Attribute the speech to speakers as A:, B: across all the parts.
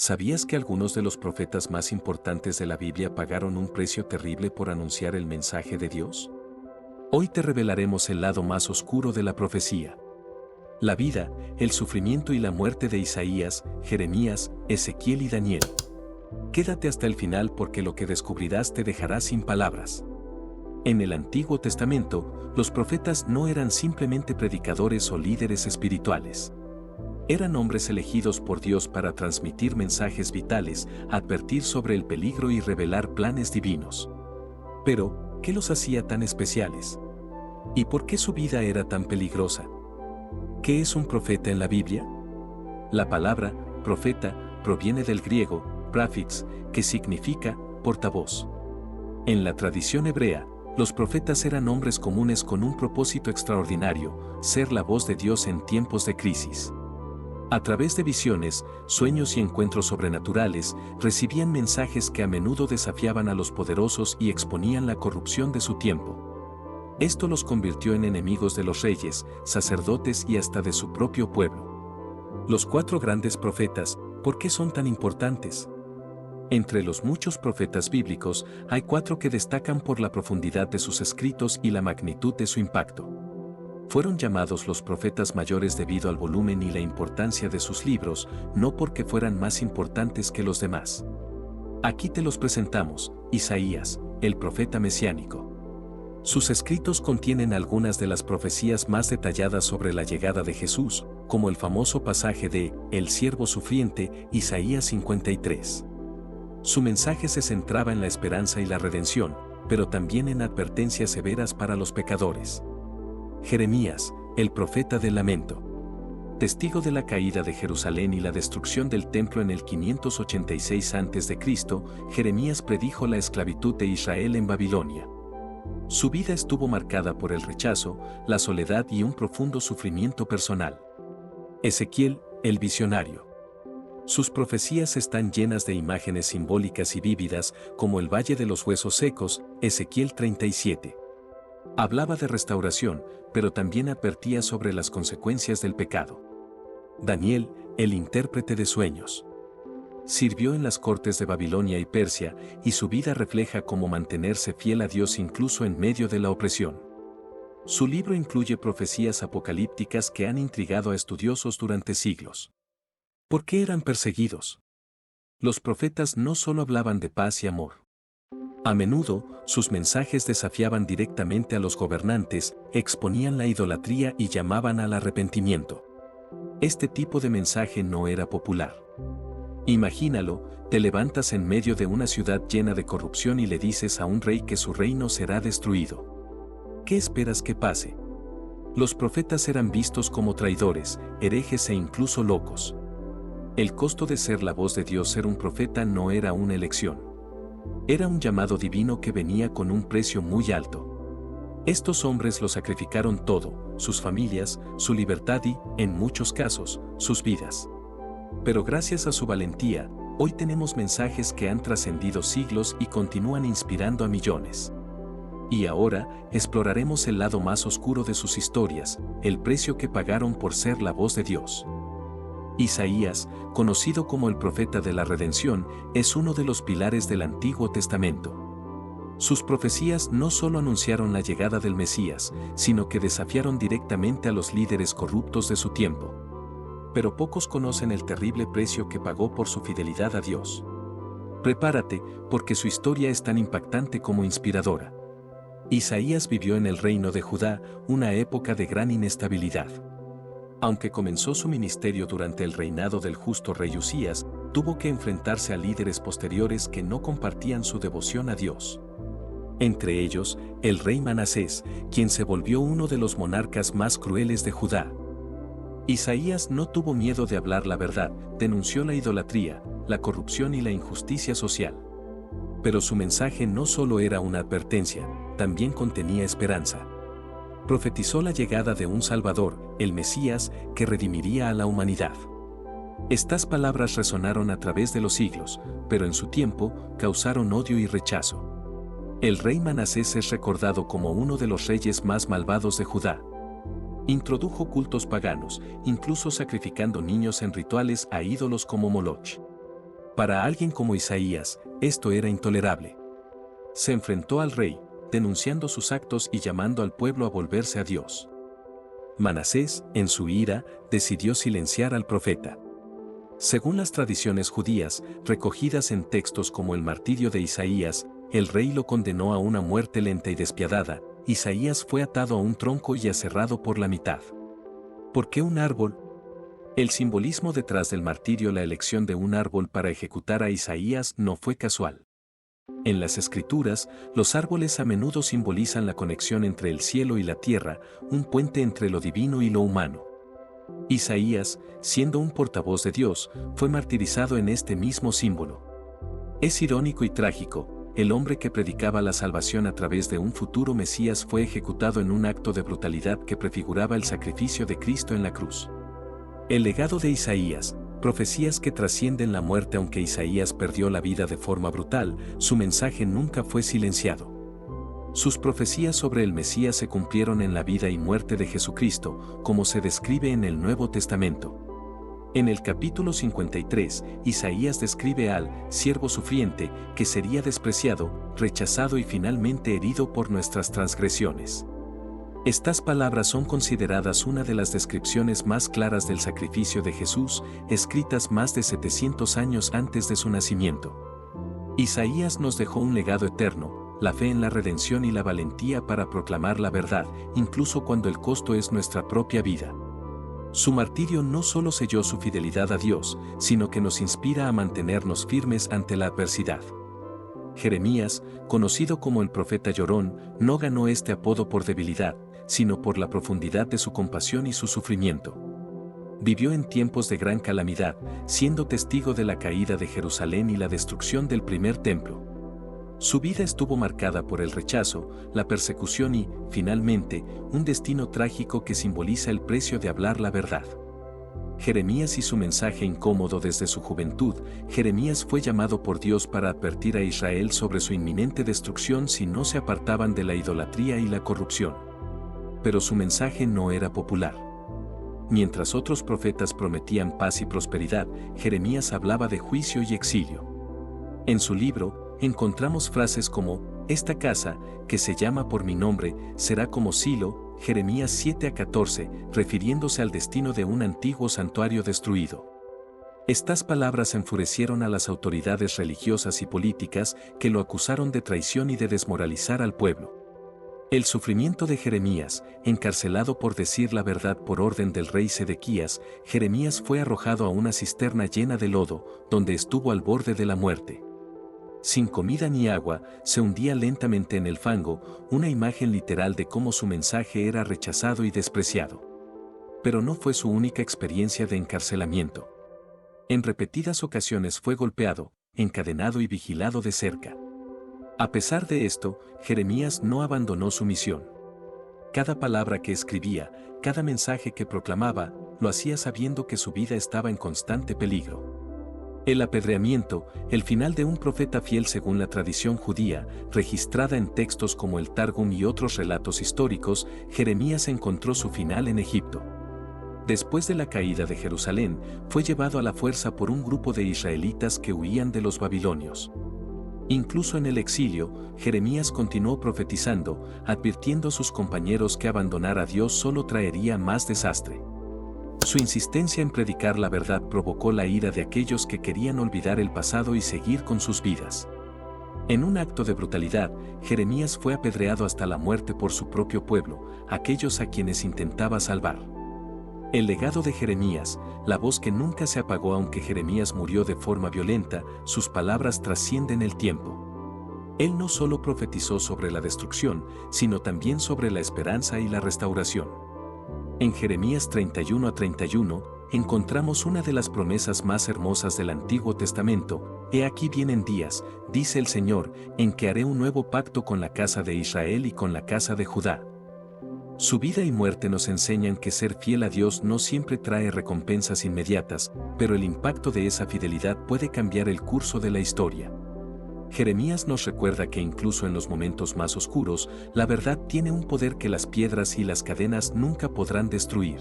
A: ¿Sabías que algunos de los profetas más importantes de la Biblia pagaron un precio terrible por anunciar el mensaje de Dios? Hoy te revelaremos el lado más oscuro de la profecía. La vida, el sufrimiento y la muerte de Isaías, Jeremías, Ezequiel y Daniel. Quédate hasta el final porque lo que descubrirás te dejará sin palabras. En el Antiguo Testamento, los profetas no eran simplemente predicadores o líderes espirituales. Eran hombres elegidos por Dios para transmitir mensajes vitales, advertir sobre el peligro y revelar planes divinos. Pero, ¿qué los hacía tan especiales? ¿Y por qué su vida era tan peligrosa? ¿Qué es un profeta en la Biblia? La palabra profeta proviene del griego praphix, que significa portavoz. En la tradición hebrea, los profetas eran hombres comunes con un propósito extraordinario: ser la voz de Dios en tiempos de crisis. A través de visiones, sueños y encuentros sobrenaturales, recibían mensajes que a menudo desafiaban a los poderosos y exponían la corrupción de su tiempo. Esto los convirtió en enemigos de los reyes, sacerdotes y hasta de su propio pueblo. Los 4 grandes profetas, ¿por qué son tan importantes? Entre los muchos profetas bíblicos, hay 4 que destacan por la profundidad de sus escritos y la magnitud de su impacto. Fueron llamados los profetas mayores debido al volumen y la importancia de sus libros, no porque fueran más importantes que los demás. Aquí te los presentamos: Isaías, el profeta mesiánico. Sus escritos contienen algunas de las profecías más detalladas sobre la llegada de Jesús, como el famoso pasaje de El siervo sufriente, Isaías 53. Su mensaje se centraba en la esperanza y la redención, pero también en advertencias severas para los pecadores. Jeremías, el profeta del lamento. Testigo de la caída de Jerusalén y la destrucción del templo en el 586 a.C., Jeremías predijo la esclavitud de Israel en Babilonia. Su vida estuvo marcada por el rechazo, la soledad y un profundo sufrimiento personal. Ezequiel, el visionario. Sus profecías están llenas de imágenes simbólicas y vívidas, como el Valle de los Huesos Secos, Ezequiel 37. Hablaba de restauración, pero también advertía sobre las consecuencias del pecado. Daniel, el intérprete de sueños. Sirvió en las cortes de Babilonia y Persia, y su vida refleja cómo mantenerse fiel a Dios incluso en medio de la opresión. Su libro incluye profecías apocalípticas que han intrigado a estudiosos durante siglos. ¿Por qué eran perseguidos? Los profetas no solo hablaban de paz y amor. A menudo, sus mensajes desafiaban directamente a los gobernantes, exponían la idolatría y llamaban al arrepentimiento. Este tipo de mensaje no era popular. Imagínalo: te levantas en medio de una ciudad llena de corrupción y le dices a un rey que su reino será destruido. ¿Qué esperas que pase? Los profetas eran vistos como traidores, herejes e incluso locos. El costo de ser la voz de Dios, ser un profeta, no era una elección. Era un llamado divino que venía con un precio muy alto. Estos hombres lo sacrificaron todo: sus familias, su libertad y, en muchos casos, sus vidas. Pero gracias a su valentía, hoy tenemos mensajes que han trascendido siglos y continúan inspirando a millones. Y ahora, exploraremos el lado más oscuro de sus historias, el precio que pagaron por ser la voz de Dios. Isaías, conocido como el profeta de la redención, es uno de los pilares del Antiguo Testamento. Sus profecías no solo anunciaron la llegada del Mesías, sino que desafiaron directamente a los líderes corruptos de su tiempo. Pero pocos conocen el terrible precio que pagó por su fidelidad a Dios. Prepárate, porque su historia es tan impactante como inspiradora. Isaías vivió en el reino de Judá, una época de gran inestabilidad. Aunque comenzó su ministerio durante el reinado del justo rey Usías, tuvo que enfrentarse a líderes posteriores que no compartían su devoción a Dios. Entre ellos, el rey Manasés, quien se volvió uno de los monarcas más crueles de Judá. Isaías no tuvo miedo de hablar la verdad, denunció la idolatría, la corrupción y la injusticia social. Pero su mensaje no solo era una advertencia, también contenía esperanza. Profetizó la llegada de un Salvador, el Mesías, que redimiría a la humanidad. Estas palabras resonaron a través de los siglos, pero en su tiempo causaron odio y rechazo. El rey Manasés es recordado como uno de los reyes más malvados de Judá. Introdujo cultos paganos, incluso sacrificando niños en rituales a ídolos como Moloch. Para alguien como Isaías, esto era intolerable. Se enfrentó al rey, denunciando sus actos y llamando al pueblo a volverse a Dios. Manasés, en su ira, decidió silenciar al profeta. Según las tradiciones judías, recogidas en textos como el martirio de Isaías, el rey lo condenó a una muerte lenta y despiadada. Isaías fue atado a un tronco y aserrado por la mitad. ¿Por qué un árbol? El simbolismo detrás del martirio, la elección de un árbol para ejecutar a Isaías, no fue casual. En las Escrituras, los árboles a menudo simbolizan la conexión entre el cielo y la tierra, un puente entre lo divino y lo humano. Isaías, siendo un portavoz de Dios, fue martirizado en este mismo símbolo. Es irónico y trágico. El hombre que predicaba la salvación a través de un futuro Mesías fue ejecutado en un acto de brutalidad que prefiguraba el sacrificio de Cristo en la cruz. El legado de Isaías, profecías que trascienden la muerte. Aunque Isaías perdió la vida de forma brutal, su mensaje nunca fue silenciado. Sus profecías sobre el Mesías se cumplieron en la vida y muerte de Jesucristo, como se describe en el Nuevo Testamento. En el capítulo 53, Isaías describe al siervo sufriente que sería despreciado, rechazado y finalmente herido por nuestras transgresiones. Estas palabras son consideradas una de las descripciones más claras del sacrificio de Jesús, escritas más de 700 años antes de su nacimiento. Isaías nos dejó un legado eterno, la fe en la redención y la valentía para proclamar la verdad, incluso cuando el costo es nuestra propia vida. Su martirio no solo selló su fidelidad a Dios, sino que nos inspira a mantenernos firmes ante la adversidad. Jeremías, conocido como el profeta llorón, no ganó este apodo por debilidad, sino por la profundidad de su compasión y su sufrimiento. Vivió en tiempos de gran calamidad, siendo testigo de la caída de Jerusalén y la destrucción del primer templo. Su vida estuvo marcada por el rechazo, la persecución y, finalmente, un destino trágico que simboliza el precio de hablar la verdad. Jeremías y su mensaje incómodo desde su juventud. Jeremías fue llamado por Dios para advertir a Israel sobre su inminente destrucción si no se apartaban de la idolatría y la corrupción. Pero su mensaje no era popular. Mientras otros profetas prometían paz y prosperidad, Jeremías hablaba de juicio y exilio. En su libro, encontramos frases como, «Esta casa, que se llama por mi nombre, será como Silo», Jeremías 7:14, refiriéndose al destino de un antiguo santuario destruido. Estas palabras enfurecieron a las autoridades religiosas y políticas que lo acusaron de traición y de desmoralizar al pueblo. El sufrimiento de Jeremías, encarcelado por decir la verdad por orden del rey Sedequías, Jeremías fue arrojado a una cisterna llena de lodo, donde estuvo al borde de la muerte. Sin comida ni agua, se hundía lentamente en el fango, una imagen literal de cómo su mensaje era rechazado y despreciado. Pero no fue su única experiencia de encarcelamiento. En repetidas ocasiones fue golpeado, encadenado y vigilado de cerca. A pesar de esto, Jeremías no abandonó su misión. Cada palabra que escribía, cada mensaje que proclamaba, lo hacía sabiendo que su vida estaba en constante peligro. El apedreamiento, el final de un profeta fiel según la tradición judía, registrada en textos como el Targum y otros relatos históricos, Jeremías encontró su final en Egipto. Después de la caída de Jerusalén, fue llevado a la fuerza por un grupo de israelitas que huían de los babilonios. Incluso en el exilio, Jeremías continuó profetizando, advirtiendo a sus compañeros que abandonar a Dios solo traería más desastre. Su insistencia en predicar la verdad provocó la ira de aquellos que querían olvidar el pasado y seguir con sus vidas. En un acto de brutalidad, Jeremías fue apedreado hasta la muerte por su propio pueblo, aquellos a quienes intentaba salvar. El legado de Jeremías, la voz que nunca se apagó aunque Jeremías murió de forma violenta, sus palabras trascienden el tiempo. Él no solo profetizó sobre la destrucción, sino también sobre la esperanza y la restauración. En Jeremías 31:31, encontramos una de las promesas más hermosas del Antiguo Testamento. He aquí vienen días, dice el Señor, en que haré un nuevo pacto con la casa de Israel y con la casa de Judá. Su vida y muerte nos enseñan que ser fiel a Dios no siempre trae recompensas inmediatas, pero el impacto de esa fidelidad puede cambiar el curso de la historia. Jeremías nos recuerda que incluso en los momentos más oscuros, la verdad tiene un poder que las piedras y las cadenas nunca podrán destruir.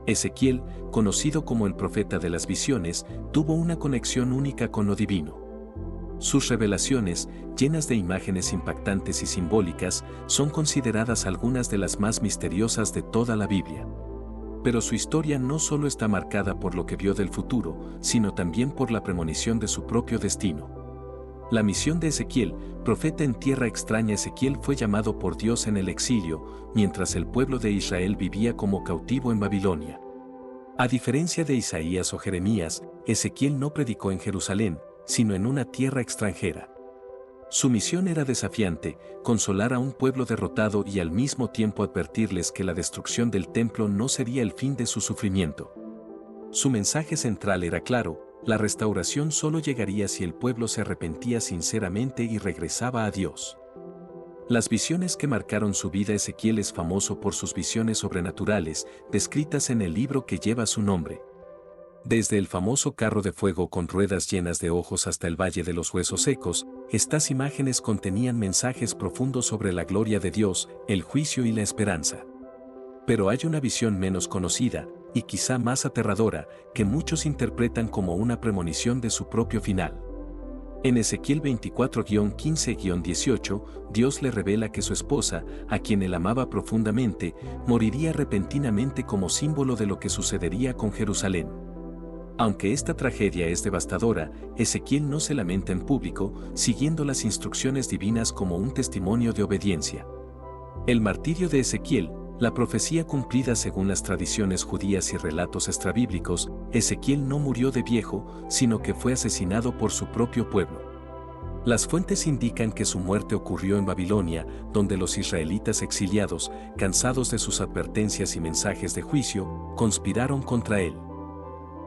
A: Ezequiel, conocido como el profeta de las visiones, tuvo una conexión única con lo divino. Sus revelaciones, llenas de imágenes impactantes y simbólicas, son consideradas algunas de las más misteriosas de toda la Biblia. Pero su historia no solo está marcada por lo que vio del futuro, sino también por la premonición de su propio destino. La misión de Ezequiel, profeta en tierra extraña. Ezequiel fue llamado por Dios en el exilio, mientras el pueblo de Israel vivía como cautivo en Babilonia. A diferencia de Isaías o Jeremías, Ezequiel no predicó en Jerusalén, sino en una tierra extranjera. Su misión era desafiante, consolar a un pueblo derrotado y al mismo tiempo advertirles que la destrucción del templo no sería el fin de su sufrimiento. Su mensaje central era claro: la restauración solo llegaría si el pueblo se arrepentía sinceramente y regresaba a Dios. Las visiones que marcaron su vida. Ezequiel es famoso por sus visiones sobrenaturales, descritas en el libro que lleva su nombre. Desde el famoso carro de fuego con ruedas llenas de ojos hasta el valle de los huesos secos, estas imágenes contenían mensajes profundos sobre la gloria de Dios, el juicio y la esperanza. Pero hay una visión menos conocida, y quizá más aterradora, que muchos interpretan como una premonición de su propio final. En Ezequiel 24-15-18, Dios le revela que su esposa, a quien él amaba profundamente, moriría repentinamente como símbolo de lo que sucedería con Jerusalén. Aunque esta tragedia es devastadora, Ezequiel no se lamenta en público, siguiendo las instrucciones divinas como un testimonio de obediencia. El martirio de Ezequiel, la profecía cumplida según las tradiciones judías y relatos extrabíblicos. Ezequiel no murió de viejo, sino que fue asesinado por su propio pueblo. Las fuentes indican que su muerte ocurrió en Babilonia, donde los israelitas exiliados, cansados de sus advertencias y mensajes de juicio, conspiraron contra él.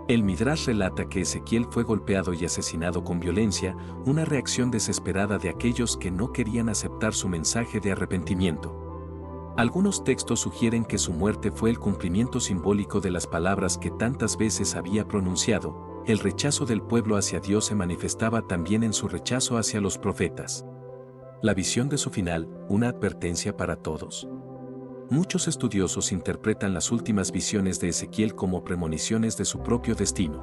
A: El Midrash relata que Ezequiel fue golpeado y asesinado con violencia, una reacción desesperada de aquellos que no querían aceptar su mensaje de arrepentimiento. Algunos textos sugieren que su muerte fue el cumplimiento simbólico de las palabras que tantas veces había pronunciado. El rechazo del pueblo hacia Dios se manifestaba también en su rechazo hacia los profetas. La visión de su final, una advertencia para todos. Muchos estudiosos interpretan las últimas visiones de Ezequiel como premoniciones de su propio destino.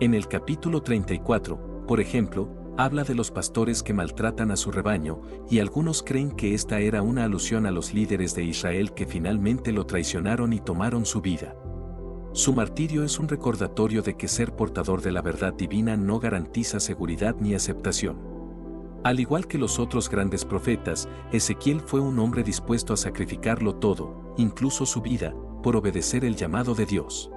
A: En el capítulo 34, por ejemplo, habla de los pastores que maltratan a su rebaño, y algunos creen que esta era una alusión a los líderes de Israel que finalmente lo traicionaron y tomaron su vida. Su martirio es un recordatorio de que ser portador de la verdad divina no garantiza seguridad ni aceptación. Al igual que los otros grandes profetas, Ezequiel fue un hombre dispuesto a sacrificarlo todo, incluso su vida, por obedecer el llamado de Dios.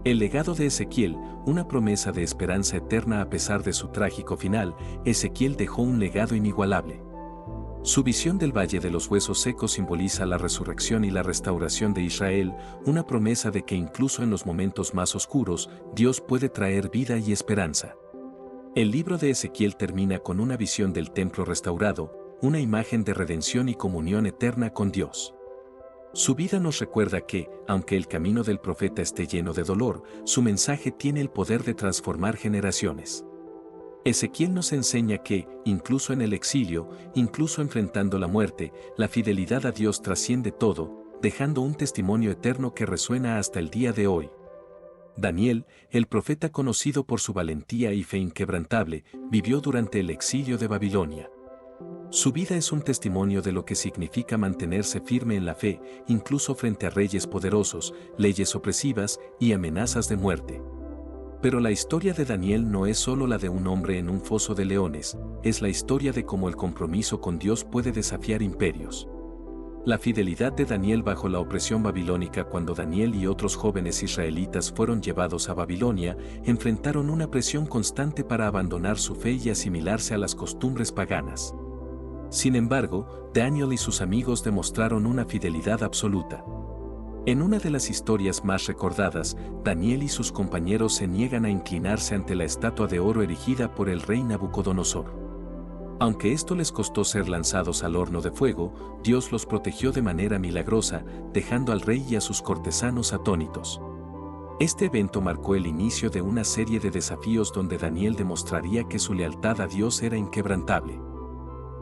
A: El legado de Ezequiel, una promesa de esperanza eterna a pesar de su trágico final. Ezequiel dejó un legado inigualable. Su visión del Valle de los Huesos Secos simboliza la resurrección y la restauración de Israel, una promesa de que incluso en los momentos más oscuros, Dios puede traer vida y esperanza. El libro de Ezequiel termina con una visión del templo restaurado, una imagen de redención y comunión eterna con Dios. Su vida nos recuerda que, aunque el camino del profeta esté lleno de dolor, su mensaje tiene el poder de transformar generaciones. Ezequiel nos enseña que, incluso en el exilio, incluso enfrentando la muerte, la fidelidad a Dios trasciende todo, dejando un testimonio eterno que resuena hasta el día de hoy. Daniel, el profeta conocido por su valentía y fe inquebrantable, vivió durante el exilio de Babilonia. Su vida es un testimonio de lo que significa mantenerse firme en la fe, incluso frente a reyes poderosos, leyes opresivas y amenazas de muerte. Pero la historia de Daniel no es solo la de un hombre en un foso de leones, es la historia de cómo el compromiso con Dios puede desafiar imperios. La fidelidad de Daniel bajo la opresión babilónica. Cuando Daniel y otros jóvenes israelitas fueron llevados a Babilonia, enfrentaron una presión constante para abandonar su fe y asimilarse a las costumbres paganas. Sin embargo, Daniel y sus amigos demostraron una fidelidad absoluta. En una de las historias más recordadas, Daniel y sus compañeros se niegan a inclinarse ante la estatua de oro erigida por el rey Nabucodonosor. Aunque esto les costó ser lanzados al horno de fuego, Dios los protegió de manera milagrosa, dejando al rey y a sus cortesanos atónitos. Este evento marcó el inicio de una serie de desafíos donde Daniel demostraría que su lealtad a Dios era inquebrantable.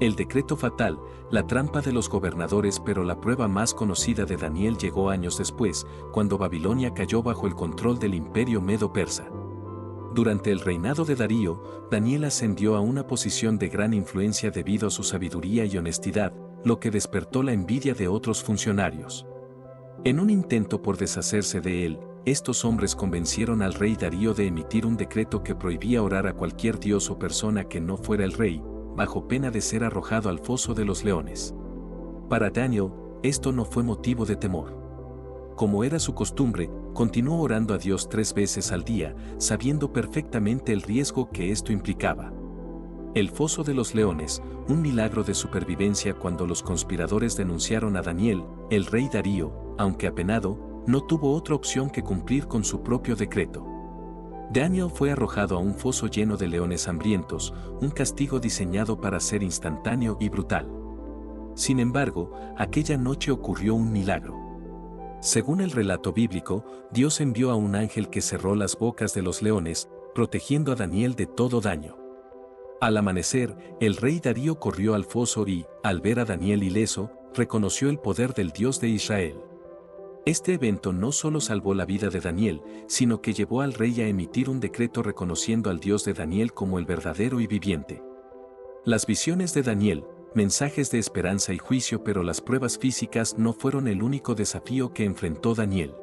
A: El decreto fatal, la trampa de los gobernadores, pero la prueba más conocida de Daniel llegó años después, cuando Babilonia cayó bajo el control del imperio medo-persa. Durante el reinado de Darío, Daniel ascendió a una posición de gran influencia debido a su sabiduría y honestidad, lo que despertó la envidia de otros funcionarios. En un intento por deshacerse de él, estos hombres convencieron al rey Darío de emitir un decreto que prohibía orar a cualquier dios o persona que no fuera el rey, bajo pena de ser arrojado al foso de los leones. Para Daniel, esto no fue motivo de temor. Como era su costumbre, continuó orando a Dios 3 veces al día, sabiendo perfectamente el riesgo que esto implicaba. El foso de los leones, un milagro de supervivencia cuando los conspiradores denunciaron a Daniel, el rey Darío, aunque apenado, no tuvo otra opción que cumplir con su propio decreto. Daniel fue arrojado a un foso lleno de leones hambrientos, un castigo diseñado para ser instantáneo y brutal. Sin embargo, aquella noche ocurrió un milagro. Según el relato bíblico, Dios envió a un ángel que cerró las bocas de los leones, protegiendo a Daniel de todo daño. Al amanecer, el rey Darío corrió al foso y, al ver a Daniel ileso, reconoció el poder del Dios de Israel. Este evento no solo salvó la vida de Daniel, sino que llevó al rey a emitir un decreto reconociendo al Dios de Daniel como el verdadero y viviente. Las visiones de Daniel, mensajes de esperanza y juicio, pero las pruebas físicas no fueron el único desafío que enfrentó Daniel.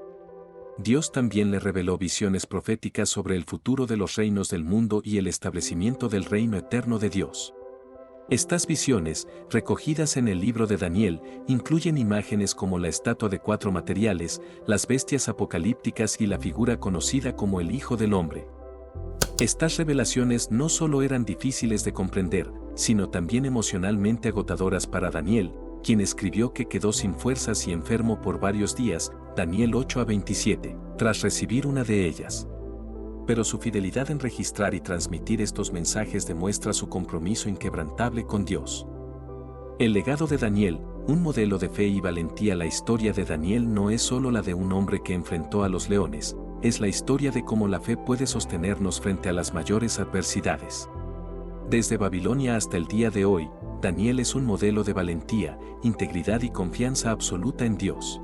A: Dios también le reveló visiones proféticas sobre el futuro de los reinos del mundo y el establecimiento del reino eterno de Dios. Estas visiones, recogidas en el libro de Daniel, incluyen imágenes como la estatua de 4 materiales, las bestias apocalípticas y la figura conocida como el Hijo del Hombre. Estas revelaciones no solo eran difíciles de comprender, sino también emocionalmente agotadoras para Daniel, quien escribió que quedó sin fuerzas y enfermo por varios días, Daniel 8-27, tras recibir una de ellas. Pero su fidelidad en registrar y transmitir estos mensajes demuestra su compromiso inquebrantable con Dios. El legado de Daniel, un modelo de fe y valentía. La historia de Daniel no es solo la de un hombre que enfrentó a los leones, es la historia de cómo la fe puede sostenernos frente a las mayores adversidades. Desde Babilonia hasta el día de hoy, Daniel es un modelo de valentía, integridad y confianza absoluta en Dios.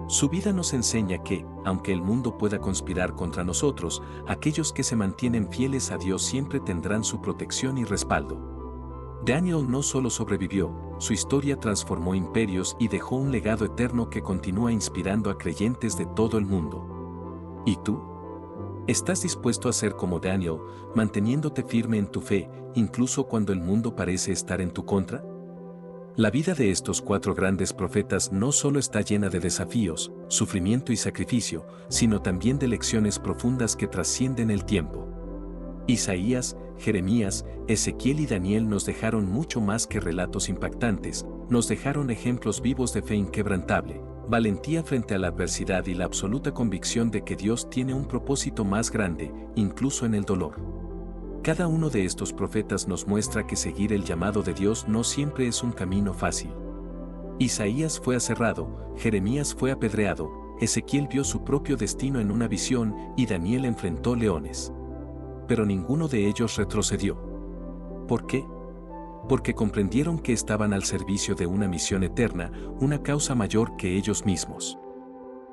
A: Su vida nos enseña que, aunque el mundo pueda conspirar contra nosotros, aquellos que se mantienen fieles a Dios siempre tendrán su protección y respaldo. Daniel no solo sobrevivió, su historia transformó imperios y dejó un legado eterno que continúa inspirando a creyentes de todo el mundo. ¿Y tú? ¿Estás dispuesto a ser como Daniel, manteniéndote firme en tu fe, incluso cuando el mundo parece estar en tu contra? La vida de estos 4 grandes profetas no solo está llena de desafíos, sufrimiento y sacrificio, sino también de lecciones profundas que trascienden el tiempo. Isaías, Jeremías, Ezequiel y Daniel nos dejaron mucho más que relatos impactantes, nos dejaron ejemplos vivos de fe inquebrantable, valentía frente a la adversidad y la absoluta convicción de que Dios tiene un propósito más grande, incluso en el dolor. Cada uno de estos profetas nos muestra que seguir el llamado de Dios no siempre es un camino fácil. Isaías fue aserrado, Jeremías fue apedreado, Ezequiel vio su propio destino en una visión y Daniel enfrentó leones. Pero ninguno de ellos retrocedió. ¿Por qué? Porque comprendieron que estaban al servicio de una misión eterna, una causa mayor que ellos mismos.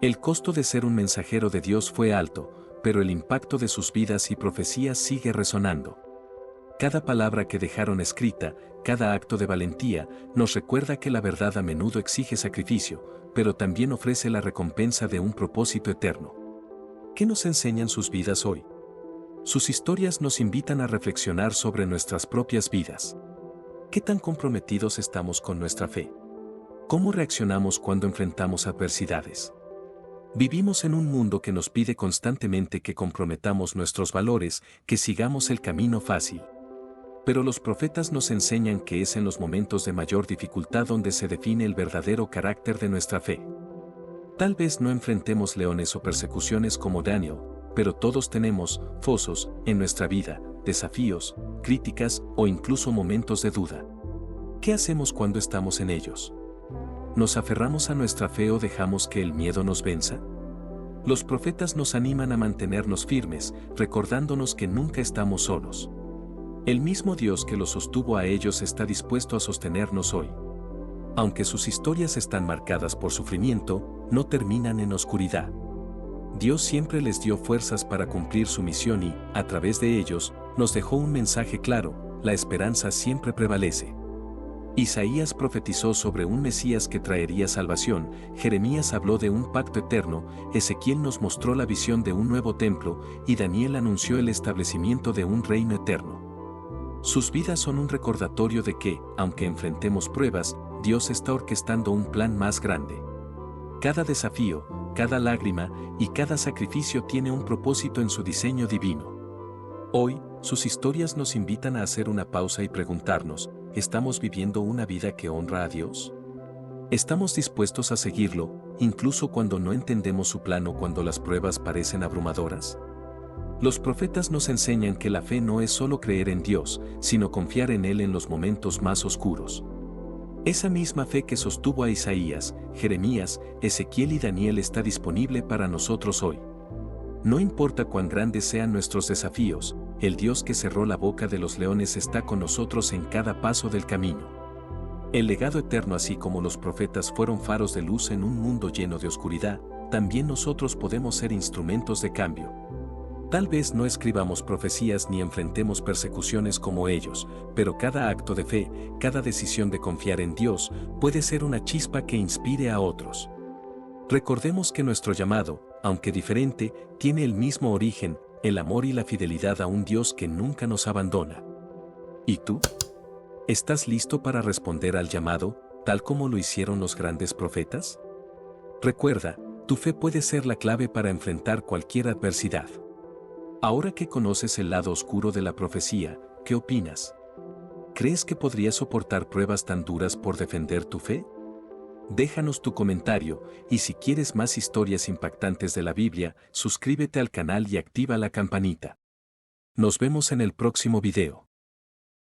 A: El costo de ser un mensajero de Dios fue alto, pero el impacto de sus vidas y profecías sigue resonando. Cada palabra que dejaron escrita, cada acto de valentía, nos recuerda que la verdad a menudo exige sacrificio, pero también ofrece la recompensa de un propósito eterno. ¿Qué nos enseñan sus vidas hoy? Sus historias nos invitan a reflexionar sobre nuestras propias vidas. ¿Qué tan comprometidos estamos con nuestra fe? ¿Cómo reaccionamos cuando enfrentamos adversidades? Vivimos en un mundo que nos pide constantemente que comprometamos nuestros valores, que sigamos el camino fácil. Pero los profetas nos enseñan que es en los momentos de mayor dificultad donde se define el verdadero carácter de nuestra fe. Tal vez no enfrentemos leones o persecuciones como Daniel, pero todos tenemos fosos en nuestra vida, desafíos, críticas o incluso momentos de duda. ¿Qué hacemos cuando estamos en ellos? ¿Nos aferramos a nuestra fe o dejamos que el miedo nos venza? Los profetas nos animan a mantenernos firmes, recordándonos que nunca estamos solos. El mismo Dios que los sostuvo a ellos está dispuesto a sostenernos hoy. Aunque sus historias están marcadas por sufrimiento, no terminan en oscuridad. Dios siempre les dio fuerzas para cumplir su misión y, a través de ellos, nos dejó un mensaje claro: la esperanza siempre prevalece. Isaías profetizó sobre un Mesías que traería salvación, Jeremías habló de un pacto eterno, Ezequiel nos mostró la visión de un nuevo templo y Daniel anunció el establecimiento de un reino eterno. Sus vidas son un recordatorio de que, aunque enfrentemos pruebas, Dios está orquestando un plan más grande. Cada desafío, cada lágrima y cada sacrificio tiene un propósito en su diseño divino. Hoy, sus historias nos invitan a hacer una pausa y preguntarnos: ¿estamos viviendo una vida que honra a Dios? ¿Estamos dispuestos a seguirlo, incluso cuando no entendemos su plan o cuando las pruebas parecen abrumadoras? Los profetas nos enseñan que la fe no es solo creer en Dios, sino confiar en Él en los momentos más oscuros. Esa misma fe que sostuvo a Isaías, Jeremías, Ezequiel y Daniel está disponible para nosotros hoy. No importa cuán grandes sean nuestros desafíos, el Dios que cerró la boca de los leones está con nosotros en cada paso del camino. El legado eterno, así como los profetas fueron faros de luz en un mundo lleno de oscuridad, también nosotros podemos ser instrumentos de cambio. Tal vez no escribamos profecías ni enfrentemos persecuciones como ellos, pero cada acto de fe, cada decisión de confiar en Dios, puede ser una chispa que inspire a otros. Recordemos que nuestro llamado, aunque diferente, tiene el mismo origen: el amor y la fidelidad a un Dios que nunca nos abandona. ¿Y tú? ¿Estás listo para responder al llamado, tal como lo hicieron los grandes profetas? Recuerda, tu fe puede ser la clave para enfrentar cualquier adversidad. Ahora que conoces el lado oscuro de la profecía, ¿qué opinas? ¿Crees que podrías soportar pruebas tan duras por defender tu fe? Déjanos tu comentario, y si quieres más historias impactantes de la Biblia, suscríbete al canal y activa la campanita. Nos vemos en el próximo video.